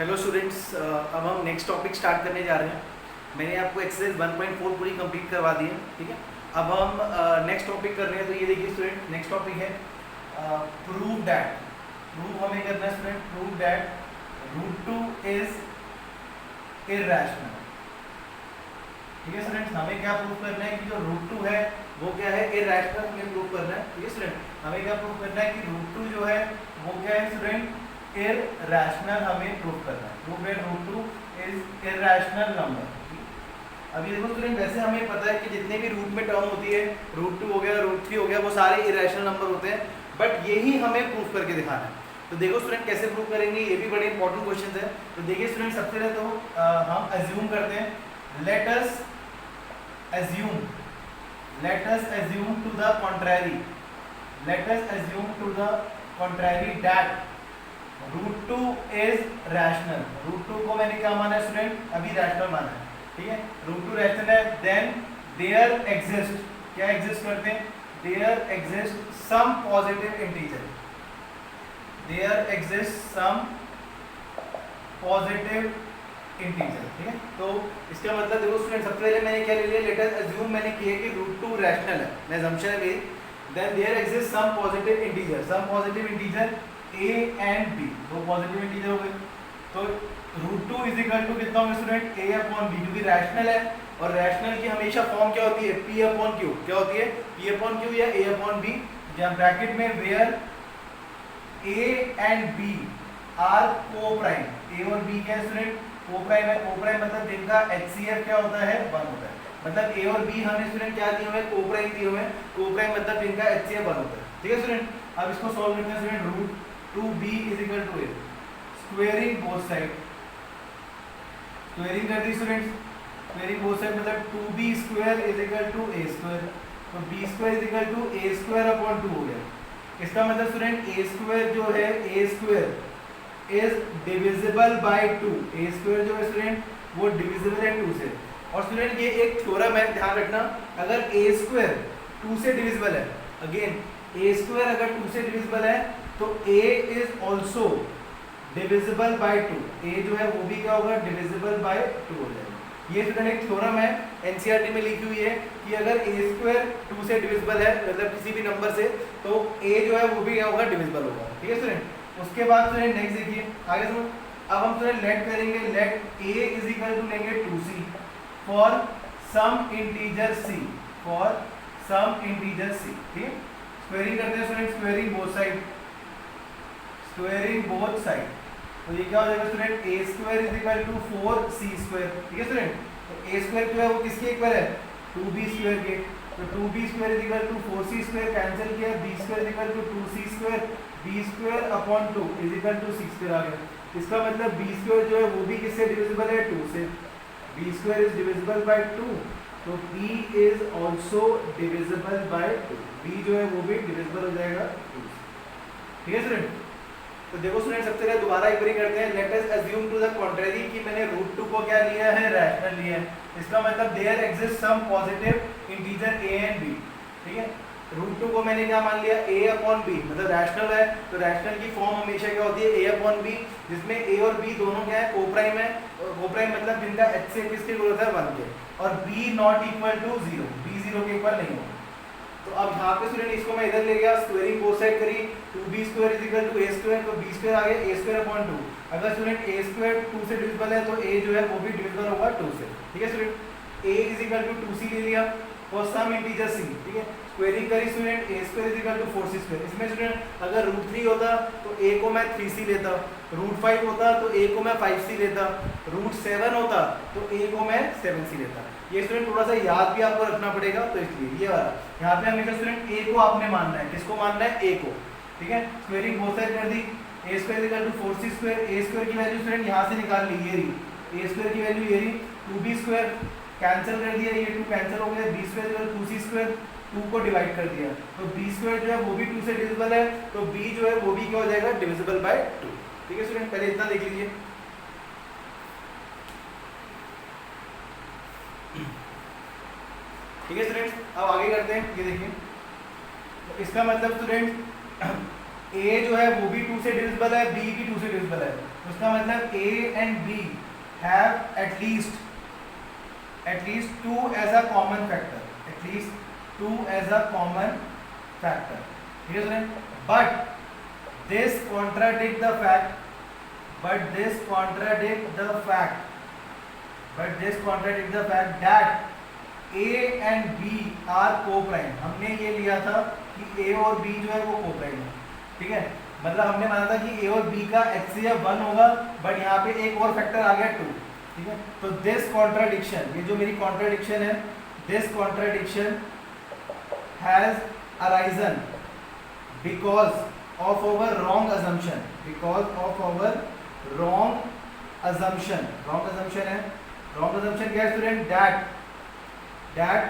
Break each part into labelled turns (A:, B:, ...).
A: Hello students, अब हम next topic start करने जा रहे हैं। मैंने आपको एक्सरसाइज 1.4 पूरी कंप्लीट करवा दी है, ठीक है। अब हम नेक्स्ट टॉपिक कर रहे हैं। तो ये देखिए स्टूडेंट, नेक्स्ट टॉपिक है प्रूव दैट। प्रूव हमें करना है student, prove that √2 is irrational. ठीक है स्टूडेंट, हमें क्या प्रूव करना है कि जो √2 है वो क्या है, इरैशनल हमें प्रूव करना है। ठीक है स्टूडेंट, हमें क्या प्रूव करना है कि √2 जो है वो क्या है स्टूडेंट, इरैशनल हमें प्रूव करना है। Prove that √2 is irrational number. अभी देखो स्टूडेंट, वैसे हमें पता है कि जितने भी रूट में टर्म होती है, √2 हो गया, √3 हो गया, वो सारे इरैशनल नंबर होते हैं, बट यही हमें प्रूव करके दिखाना है। तो देखो स्टूडेंट कैसे प्रूव करेंगे, ये भी बड़े इंपॉर्टेंट क्वेश्चन है। तो देखिए स्टूडेंट, सबसे पहले तो हम अज्यूम करते हैं, let us assume to the contrary, that √2 is rational। √2 को मैंने क्या माना है स्टूडेंट, अभी रैशनल माना है। ठीक है, √2 रैशनल है, देन देयर एग्जिस्ट, क्या एग्जिस्ट करते हैं, there exist some positive integer, ठीक है। तो इसका मतलब देखो स्टूडेंट, सबसे पहले मैंने क्या ले लिया, लेट अस अज्यूम मैंने किया कि √2 रैशनल है, मैं assumption है मेरी। Then there exist some positive integer a and b, दो पॉजिटिव इंटीजर हो गए। तो √2 इज इक्वल टू कितना होगा स्टूडेंट, a अपॉन b, क्योंकि रैशनल है और रैशनल की हमेशा फॉर्म क्या होती है, p अपॉन q। क्या होती है, p अपॉन q या a अपॉन b, जहां ब्रैकेट में where a and b are coprime. a और b क्या है स्टूडेंट, को प्राइम है। को प्राइम मतलब जिनका HCF क्या होता है, 1 होता है। मतलब a और b हमें स्टूडेंट क्या दिए हुए हैं, को प्राइम दिए हुए हैं। को प्राइम मतलब जिनका HCF 1 होता है। ठीक है स्टूडेंट, अब इसको सॉल्व करते हैं student. √2b is equal to a, squaring both side, squaring कर दी स्टूडेंट। स्क्वेयरिंग बोथ साइड मतलब 2b square is equal to a square. तो b square is equal to a square upon 2 हो गया। इसका मतलब स्टूडेंट a स्क्वायर जो है, a square is divisible by 2। a square जो है स्टूडेंट वो डिविजिबल है 2 से। और स्टूडेंट ये एक थ्योरम है, ध्यान रखना, अगर a स्क्वायर 2 से डिविजिबल है, अगेन a स्क्वायर अगर 2 से डिविजिबल है तो a is also divisible by 2। a जो है वो भी क्या होगा, डिविजिबल बाय 2 हो जाएगा। ये स्टूडेंट एक थ्योरम है, एनसीईआरटी में लिखी हुई है कि अगर a स्क्वायर 2 से डिविजिबल है, मतलब किसी भी नंबर से, तो a जो है वो भी क्या होगा, डिविजिबल होगा। ठीक है स्टूडेंट, उसके बाद स्टूडेंट नेक्स्ट देखिए आगे सुनो। अब हम स्टूडेंट लेट करेंगे, let a is equal to लेंगे 2c for some integer c, ठीक है। स्क्वेयरिंग करते हैं स्टूडेंट, स्क्वेयरिंग बोथ साइड। तो ये क्या हो जाएगा student, a square is equal to 4c square. ठीक है स्टूडेंट, तो a स्क्वायर जो है वो किसके इक्वल है, 2b स्क्वायर के। तो 2b square is equal to 4c square, cancel किया, b square is equal to 2c square, b square upon 2 is equal to 6 square आ गया। इसका मतलब b स्क्वायर जो है वो भी किससे डिविजिबल है, 2 से। b square is divisible by 2, तो b is also divisible by 2। b जो है वो भी डिविजिबल हो जाएगा 2 से। ठीक है स्टूडेंट, तो देखो स्टूडेंट सबसे पहले दोबारा एक बार करते हैं, let us assume to the contrary कि मैंने √2 को क्या लिया है, रैशनल लिया है। इसका मतलब there exist some positive integer a and b। ठीक है, √2 को मैंने क्या मान लिया, a अपॉन b, मतलब रैशनल है, तो रैशनल की फॉर्म हमेशा क्या होती है, a अपॉन b, जिसमें a और b दोनों क्या है, को प्राइम है। को प्राइम मतलब जिनका HCF किसके इक्वल होता है, 1 के, और b not equal to 0, b 0 के इक्वल नहीं होगा। तो अब यहाँ पे स्टूडेंट इसको मैं इधर ले गया, स्क्वायरिंग बोथ साइड करी, 2b square is equal to a square, तो b स्क्वायर आ गया a स्क्वायर अपॉन 2। अगर स्टूडेंट a स्क्वायर 2 से डिविजिबल है तो a जो है वो भी डिविजिबल होगा 2 से। ठीक है student, a is equal to 2c ले लिया और सम इंटीजर c। ठीक है, स्क्वायरिंग करी student, a square is equal to 4c square. इसमें स्टूडेंट अगर √3 होता तो a को मैं 3c लेता, √5 होता तो a को मैं 5c लेता, √7 होता तो a को मैं 7c लेता। ये स्टूडेंट थोड़ा सा याद भी आपको रखना पड़ेगा, तो इसलिए ये वाला यहाँ पे हमेशा स्टूडेंट a को आपने मानना है। किसको मानना है, a को। ठीक है, स्क्वायरिंग बोथ साइड कर दी, a square equal to 4c square, a square की वैल्यू स्टूडेंट यहाँ से निकाल ली, ये रही a स्क्वायर की वैल्यू, ये रही 2b स्क्वायर, कैंसिल कर दिया, ये 2 कैंसिल हो गया, b square equal 2c square, 2 को डिवाइड कर दिया, तो b स्क्वायर जो है वो भी 2 से डिविजिबल है, तो b जो है वो भी क्या हो जाएगा, डिविजिबल बाय 2। ठीक है स्टूडेंट, पहले इतना देख लीजिए। ठीक है स्टूडेंट, अब आगे करते हैं। ये देखिए, तो इसका मतलब स्टूडेंट a जो है वो भी 2 से डिविजिबल है, b भी 2 से डिविजिबल है, तो इसका मतलब a and b have at least 2 as a common factor, at least 2 as a common factor, ठीक है student. but this contradict the fact that a and b are co-prime। हमने ये लिया था कि a और b जो है वो co-prime है, ठीक है, मतलब हमने माना था कि a और b का HCF 1 होगा, बट यहाँ पे एक और फैक्टर आ गया 2, ठीक है। तो दिस कॉन्ट्राडिक्शन, ये जो मेरी कॉन्ट्राडिक्शन है, this contradiction has arisen because of our wrong assumption, wrong assumption है, रॉन्ग अजम्पशन क्या है स्टूडेंट, that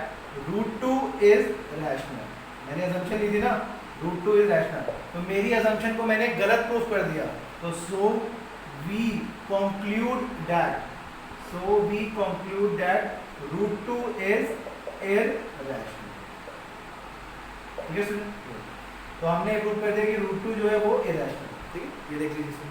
A: √2 is rational। मैंने अजम्पशन ली थी ना, √2 is rational, तो मेरी अजम्पशन को मैंने गलत प्रूफ कर दिया, तो so we conclude that √2 is irrational, ठीक है स्टूडेंट। तो हमने प्रूफ कर दिया कि √2 जो है वो irrational, ठीक है, ये देख लीजिए।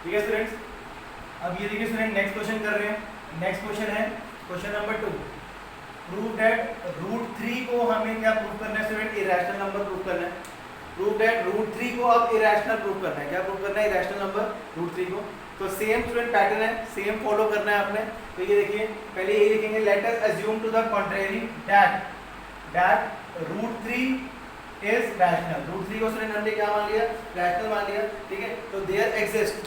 A: ठीक है स्टूडेंट्स, अब ये देखिए स्टूडेंट नेक्स्ट क्वेश्चन कर रहे हैं। नेक्स्ट क्वेश्चन है क्वेश्चन नंबर 2, प्रूव दैट √3 को हमें क्या प्रूव करना है स्टूडेंट, इरेशनल नंबर प्रूव करना है। प्रूव दैट √3 को अब इरेशनल प्रूव करना है, क्या प्रूव करना है, इरेशनल नंबर √3 को। तो सेम स्टूडेंट पैटर्न है, सेम फॉलो करना है आपने। तो ये देखिए पहले ये लिखेंगे, let us assume to the contrary that √3 is rational। √3 को स्टूडेंट हमने क्या मान लिया, रैशनल मान लिया, ठीक है। तो there exists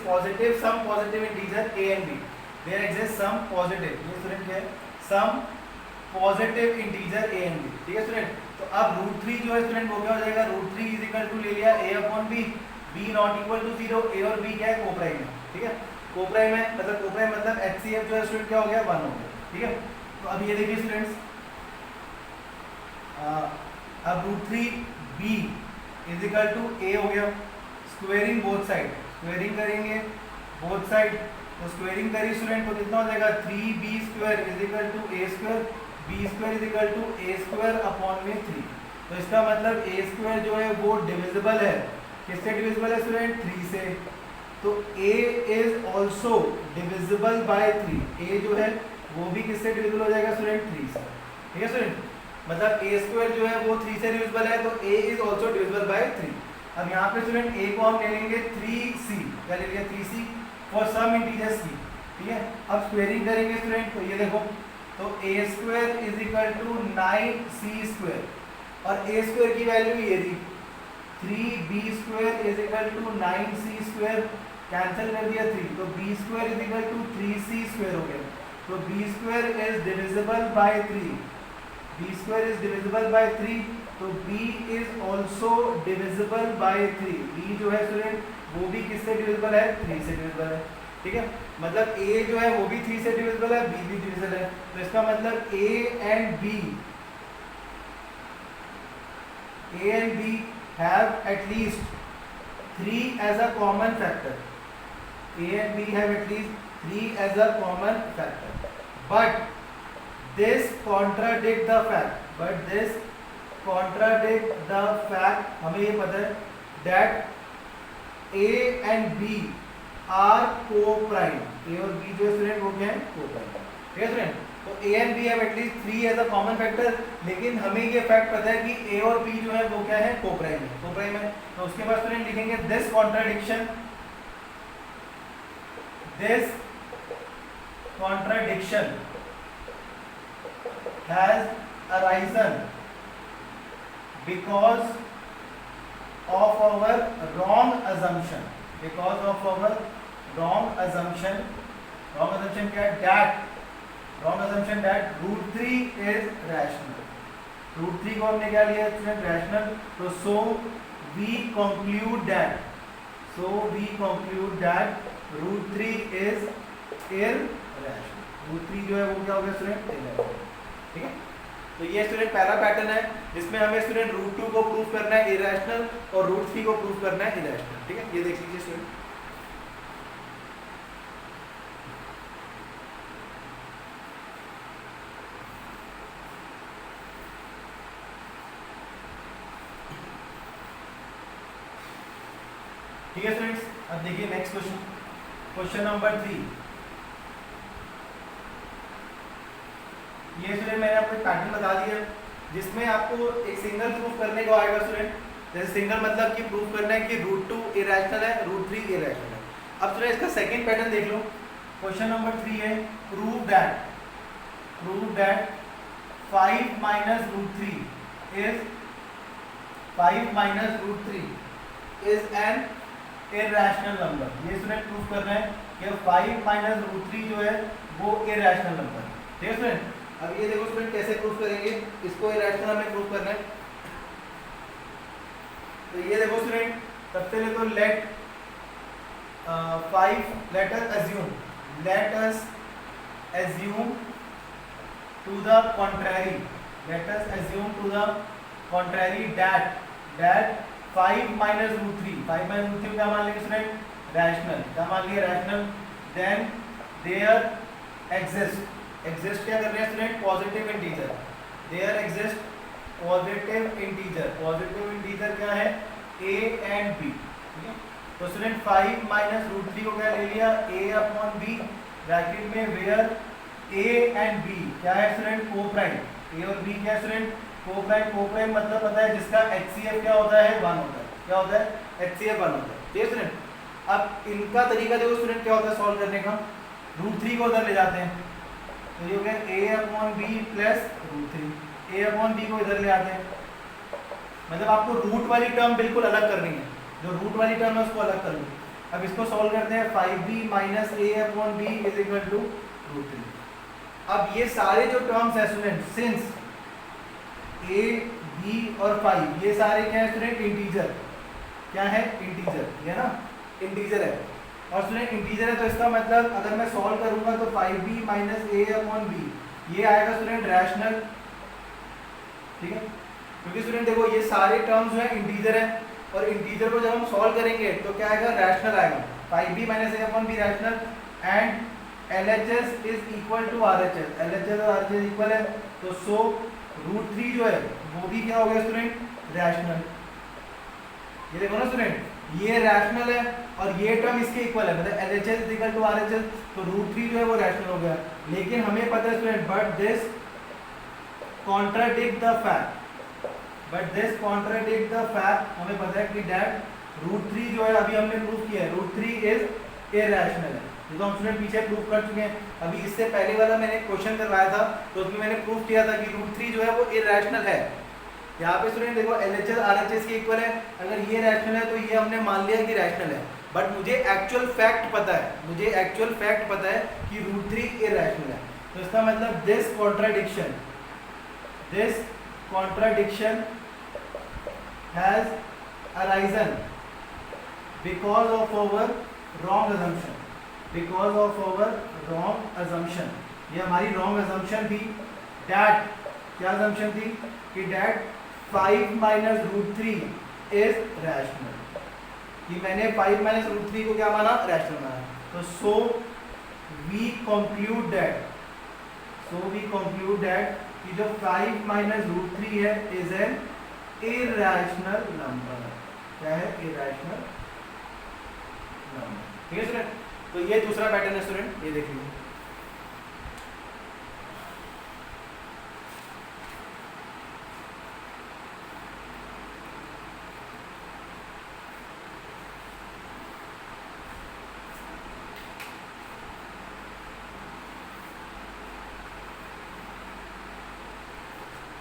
A: positive some positive integer a and b, there exists some positive, ये स्टूडेंट क्या है, some positive integer a and b, ठीक है स्टूडेंट। तो अब √3 जो है स्टूडेंट वो क्या हो जाएगा, √3 इज इक्वल टू ले लिया a upon b, b not equal to 0, a और b क्या है, कोप्राइम है, ठीक है, कोप्राइम है, मतलब कोप्राइम मतलब HCF जो है स्टूडेंट क्या हो गया, 1 हो गया, ठीक है। तो अब ये देखिए स्टूडेंट्स, अब √3b is equal to a हो गया, स्क्वेयरिंग बोथ साइड, स्क्वेयरिंग करेंगे बोथ साइड, तो स्क्वेयरिंग करी स्टूडेंट तो कितना हो जाएगा, 3b² is equal to a², b² is equal to a² upon में 3। तो इसका मतलब a² जो है वो डिविजिबल है, किससे डिविजिबल है स्टूडेंट, 3 से। तो a is also divisible by 3, a जो है वो भी किससे डिविजिबल हो जाएगा स्टूडेंट, 3 से, ठीक है स्टूडेंट। मतलब a² जो है वो 3 से डिविजिबल है, तो a is also divisible by 3। अब यहाँ पे स्टूडेंट a को हम ले लेंगे 3c, क्या ले लिया 3c for some integer c, ठीक है। अब स्क्वेयरिंग करेंगे स्टूडेंट, तो ये देखो, तो a² is equal to 9c², और a² की वैल्यू ये थी 3b² is equal to 9c², cancel कर दिया 3, तो b² is equal to 3c² हो गया। तो b² is divisible by 3, b² is divisible by 3, तो b is also divisible by 3। b जो है स्टूडेंट वो भी किससे डिविजिबल है, 3 से डिविजिबल है, ठीक है। मतलब a जो है वो भी 3 से डिविजिबल है, b भी डिविजिबल है, तो इसका मतलब a and b have at least 3 as a common factor, a and b have at least 3 as a common factor, but this contradict the fact, हमें ये पता है that a and b are co-prime, a और b जो student वो क्या है, co-prime, ठीक है स्टूडेंट। तो a and b have at least 3 as a common factor, लेकिन हमें ये फैक्ट पता है कि a और b जो है वो क्या है, co-prime है। तो उसके बाद स्टूडेंट लिखेंगे this contradiction has arisen because of our wrong assumption, that √3 is rational, √3 को हमने क्या लिया स्टूडेंट, रैशनल। तो so we conclude that so we conclude that root 3 is irrational। रूट 3 जो है वो क्या हो गया स्टूडेंट, irrational। ठीक है, तो ये स्टूडेंट पहला पैटर्न है जिसमें हमें स्टूडेंट रूट 2 को प्रूव करना है इरेशनल और रूट 3 को प्रूव करना है इरेशनल। ठीक है, ये देख लीजिए स्टूडेंट। ठीक है स्टूडेंट्स, अब देखिए नेक्स्ट क्वेश्चन, क्वेश्चन नंबर 3। ये स्टूडेंट मैंने आपको पैटर्न बता दिया जिसमें आपको एक सिंगल प्रूफ करने को आएगा स्टूडेंट। जैसे सिंगल मतलब कि प्रूफ करना है कि रूट 2 इरेशनल है, रूट 3 इरेशनल है। अब स्टूडेंट इसका सेकंड पैटर्न देख लो। क्वेश्चन नंबर 3 है prove that 5 minus root 3 is 5 minus root 3 is an irrational number. ये स्टूडेंट प्रूफ करना है कि 5 माइनस रूट 3 जो है वो इरेशनल नंबर है। ठीक है स्टूडेंट, अब ये देखो स्टूडेंट कैसे प्रूफ करेंगे, इसको इरेशनल हमें प्रूफ करना है। तो ये देखो स्टूडेंट, सबसे पहले तो let us assume to the contrary that 5 minus root 3 को क्या मान लेंगे स्टूडेंट, रैशनल। क्या मान लिया, रैशनल। देन देयर एग्जिस्ट क्या कर रहे हैं student, positive integer. There exist positive integer क्या है, a एंड b। ठीक है, तो स्टूडेंट 5 माइनस रूट 3 को क्या ले लिया, a अपॉन b, ब्रैकेट में वेयर a एंड b क्या है स्टूडेंट, कोप्राइम। a और b क्या है स्टूडेंट, कोप्राइम मतलब पता है जिसका HCF क्या होता है, 1 होता है। क्या होता है, HCF 1 होता है। ठीक है स्टूडेंट, अब इनका तरीका देखो स्टूडेंट क्या होता है सॉल्व करने का। रूट 3 को उधर ले जाते हैं, तो ये हो गया a upon b plus root 3। a upon b को इधर ले आते हैं, मतलब आपको रूट वाली टर्म बिल्कुल अलग करनी है, जो रूट वाली टर्म है उसको अलग कर लो। अब इसको सॉल्व करते हैं, 5b minus a upon b is equal to root 3। अब ये सारे जो टर्म्स है स्टूडेंट, सिंस a b और 5 ये सारे क्या है स्टूडेंट, इंटीजर। क्या है, इंटीजर, ये ना इंटीजर है। और स्टूडेंट इंटीजर है तो इसका मतलब अगर मैं सॉल्व करूंगा तो 5b minus a upon b ये आएगा स्टूडेंट रैशनल। ठीक है, क्योंकि स्टूडेंट देखो ये सारे टर्म्स जो है इंटीजर है और इंटीजर को जब हम सॉल्व करेंगे तो क्या आएगा, रैशनल आएगा। 5b minus a upon b rational and LHS is equal to RHS। LHS और RHS इक्वल है, तो सो रूट 3 जो है वो भी क्या हो गया स्टूडेंट, रैशनल। ये देखो ना स्टूडेंट, ये रैशनल है और ये टर्म इसके इक्वल है, मतलब LHS is equal to RHS, तो रूट 3 जो है वो रैशनल हो गया। लेकिन हमें पता है student, but this contradict the fact, हमें पता है कि दैट रूट 3 जो है अभी हमने प्रूफ किया है, रूट 3 इज इरेशनल है। ये तो हम स्टूडेंट पीछे प्रूफ कर चुके हैं। अभी इससे पहले वाला मैंने क्वेश्चन करवाया था तो उसमें मैंने प्रूफ किया था कि रूट 3 जो है वो इरेशनल है। यहाँ पे स्टूडेंट देखो LHS RHS के इक्वल है, अगर ये रैशनल है तो ये हमने मान लिया कि रैशनल है। बट मुझे एक्चुअल फैक्ट पता है, कि रूट 3 इरेशनल है। तो इसका मतलब this contradiction has arisen because of our wrong assumption। ये हमारी रॉन्ग assumption थी। डैट क्या assumption थी, कि that 5 minus root 3 is rational. कि मैंने 5 माइनस रूट 3 को क्या माना, रैशनल माना। तो सो वी कंक्लूड दैट कि जो 5 माइनस रूट 3 है इज एन इरेशनल नंबर। क्या है, इरेशनल नंबर। ठीक है स्टूडेंट, तो ये दूसरा पैटर्न है स्टूडेंट, ये देख लीजिए।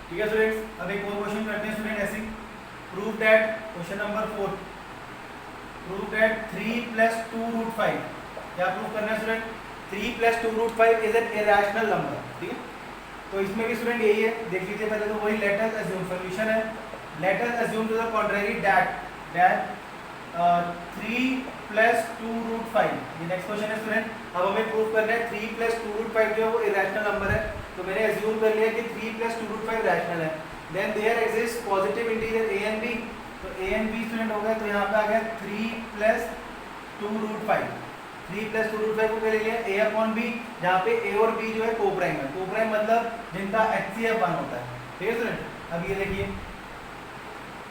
A: ठीक है स्टूडेंट्स, अब एक और क्वेश्चन करते हैं स्टूडेंट ऐसे। Prove that, question number 4, prove that 3 plus 2 root 5, क्या प्रूव करना है student, 3 plus 2 root 5 is an irrational number. ठीक है, तो इसमें भी स्टूडेंट यही है, देख लीजिए पहले तो वही लेट अस अज्यूम, सॉल्यूशन है let us assume to the contrary that 3 plus 2√5। ये नेक्स्ट क्वेश्चन है स्टूडेंट। अब हमें प्रूव करना है 3 प्लस 2√5 जो है वो इरेशनल नंबर है। तो मैंने एज्यूम कर लिया कि 3 प्लस 2√5 रैशनल है। Then there exist positive integer a and b। तो a एंड b स्टूडेंट हो गया, तो यहाँ पे आ गया 3 प्लस 2√5। 3 प्लस 2√5 को क्या ले लिया a अपॉन b, जहाँ पे a और b जो है को प्राइम है। को प्राइम मतलब जिनका HCF 1 होता है। ठीक है स्टूडेंट। अब ये देखिए,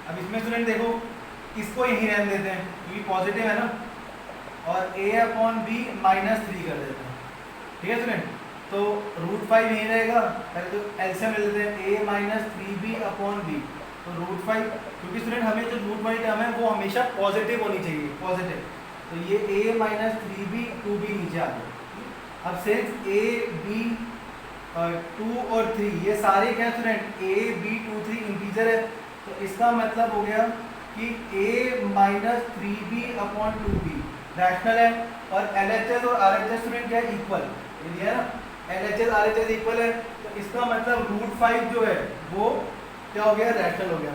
A: अब इसमें स्टूडेंट देखो इसको यहीं रहने देते हैं क्योंकि पॉजिटिव है ना, और a अपॉन b -3 कर देते हैं। ठीक है स्टूडेंट। तो √5 यहीं रहेगा, पहले तो एलसीएम ले लेते हैं a minus 3b upon b। तो √5, क्योंकि स्टूडेंट हमें जो रूट वाली टर्म है वो हमेशा पॉजिटिव होनी चाहिए, पॉजिटिव। तो ये a माइनस 3b 2b नीचे आ गया। अब सिर्फ a b 2 और 3 ये सारे क्या स्टूडेंट a b 2 3 इंटीजर है। तो इसका मतलब हो गया कि a minus 3b upon 2b rational है, और LHS और RHS स्टूडेंट क्या है इक्वल, ये है ना, LHS RHS इक्वल है। तो इसका मतलब √5 जो है वो क्या हो गया, रैशनल हो गया।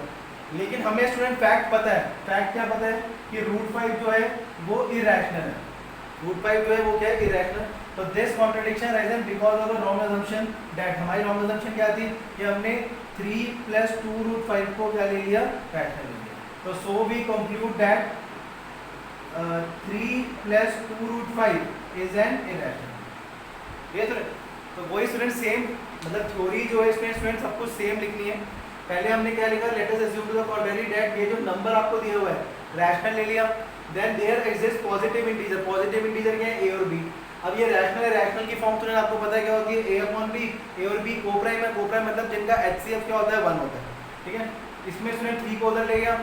A: लेकिन हमें स्टूडेंट फैक्ट पता है, फैक्ट क्या पता है कि √5 जो है वो इरेशनल है। √5 जो है वो क्या है, इरेशनल। तो this contradiction Ryzen because of a wrong assumption that, हमारी रॉन्ग अजम्पशन क्या थी कि हमने 3 प्लस 2√5 को क्या ले लिया, रैशनल ले लिया। तो so we conclude that 3 plus 2√5 is an irrational. ये तो वही स्टूडेंट सेम, मतलब थ्योरी जो है इसमें स्टूडेंट सब कुछ सेम लिखनी है। पहले हमने क्या लिखा, let us assume to the contrary that ये जो नंबर आपको दिया हुआ है रैशनल ले लिया। Then there exist positive integer. Positive integer क्या है, a और b। अब ये रैशनल है, रैशनल की फॉर्म स्टूडेंट आपको पता है क्या होती है, a अपॉन b। a और b को प्राइम है, को प्राइम मतलब जिनका HCF क्या होता है, 1 होता है। ठीक है। इसमें स्टूडेंट 3 को उधर ले गया,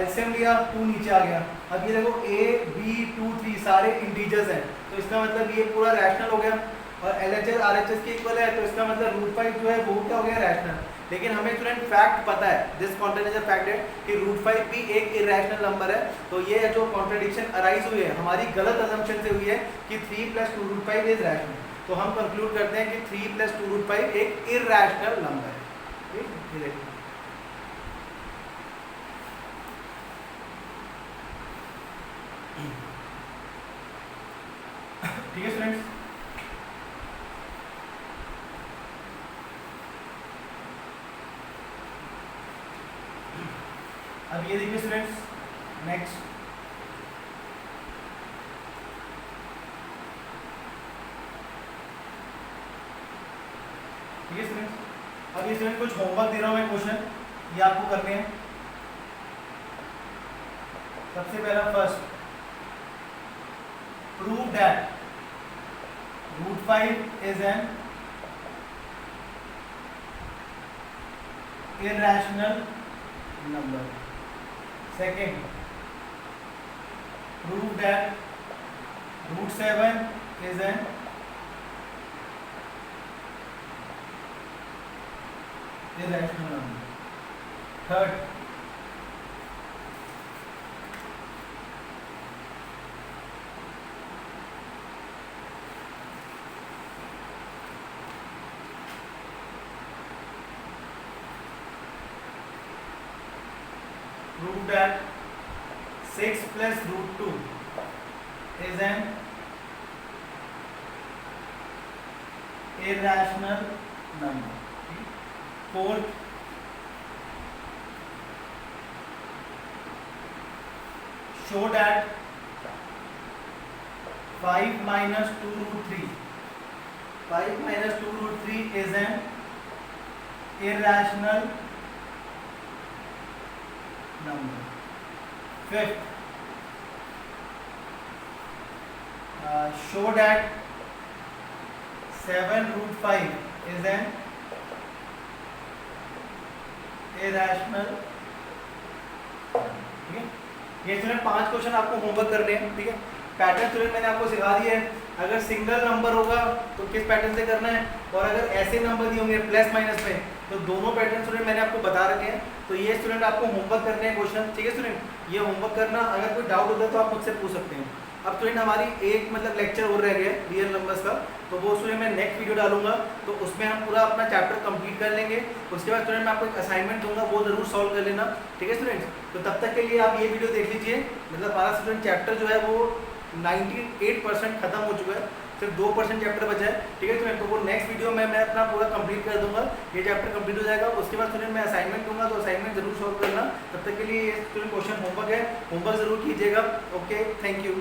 A: एलसीएम लिया, 2 नीचे आ गया। अब ये देखो a b 2 3 सारे इंटीजर्स हैं, तो इसका मतलब ये पूरा रैशनल हो गया। और LHS RHS के इक्वल है, तो इसका मतलब √5 जो है वो क्या हो गया, रैशनल। लेकिन हमें स्टूडेंट फैक्ट पता है, दिस कॉन्ट्रडिक्शन फैक्ट है कि √5 भी एक इरेशनल नंबर है। तो ये जो कॉन्ट्रडिक्शन अराइज हुई है हमारी गलत अजम्पशन से हुई है कि 3 प्लस 2√5 इज रैशनल। तो हम कंक्लूड करते हैं कि 3 प्लस 2√5 एक इरेशनल नंबर है। ठीक है, ठीक है स्टूडेंट्स। अब ये देखिए स्टूडेंट्स, नेक्स्ट ठीक है स्टूडेंट्स। अब ये स्टूडेंट कुछ होमवर्क दे रहा हूँ मैं, क्वेश्चन ये आपको करने हैं। सबसे पहला first, prove that √5 is an irrational number. Second, prove that √7 is an irrational number. Third, prove that 6 plus √2 is an irrational number. Fourth, show that 5 minus 2√3 is an irrational number. Fifth, show that 7√5 is an irrational. ठीक है, ये student 5 question आपको homework करने हैं। ठीक है, pattern student मैंने आपको सिखा दिया है। अगर सिंगल नंबर होगा तो किस पैटर्न से करना है, और अगर ऐसे नंबर दिए होंगे प्लस माइनस में तो दोनों पैटर्न स्टूडेंट मैंने आपको बता रखे हैं। तो ये स्टूडेंट आपको होमवर्क करने हैं क्वेश्चन। ठीक है स्टूडेंट, ये होमवर्क करना, अगर कोई डाउट होता है तो आप मुझसे पूछ सकते हैं। अब स्टूडेंट हमारी एक मतलब लेक्चर और रह गया रियल नंबर्स का, तो वो स्टूडेंट मैं नेक्स्ट वीडियो डालूंगा, तो उसमें हम पूरा अपना चैप्टर कंप्लीट कर लेंगे। उसके बाद स्टूडेंट मैं आपको एक असाइनमेंट दूंगा, वो जरूर सॉल्व कर लेना, ठीक है स्टूडेंट्स। तो तब तक के लिए आप ये वीडियो देख लीजिए, मतलब हमारा स्टूडेंट चैप्टर जो है वो 98% खत्म हो चुका है, सिर्फ 2% चैप्टर बचा है, ठीक है स्टूडेंट। तो वो नेक्स्ट वीडियो में मैं अपना पूरा कंप्लीट कर दूंगा, ये चैप्टर कंप्लीट हो जाएगा। उसके बाद स्टूडेंट मैं असाइनमेंट दूंगा, तो असाइनमेंट जरूर सॉल्व करना। तब तक के लिए स्टूडेंट क्वेश्चन होमवर्क है, होमवर्क जरूर कीजिएगा। Okay, thank you.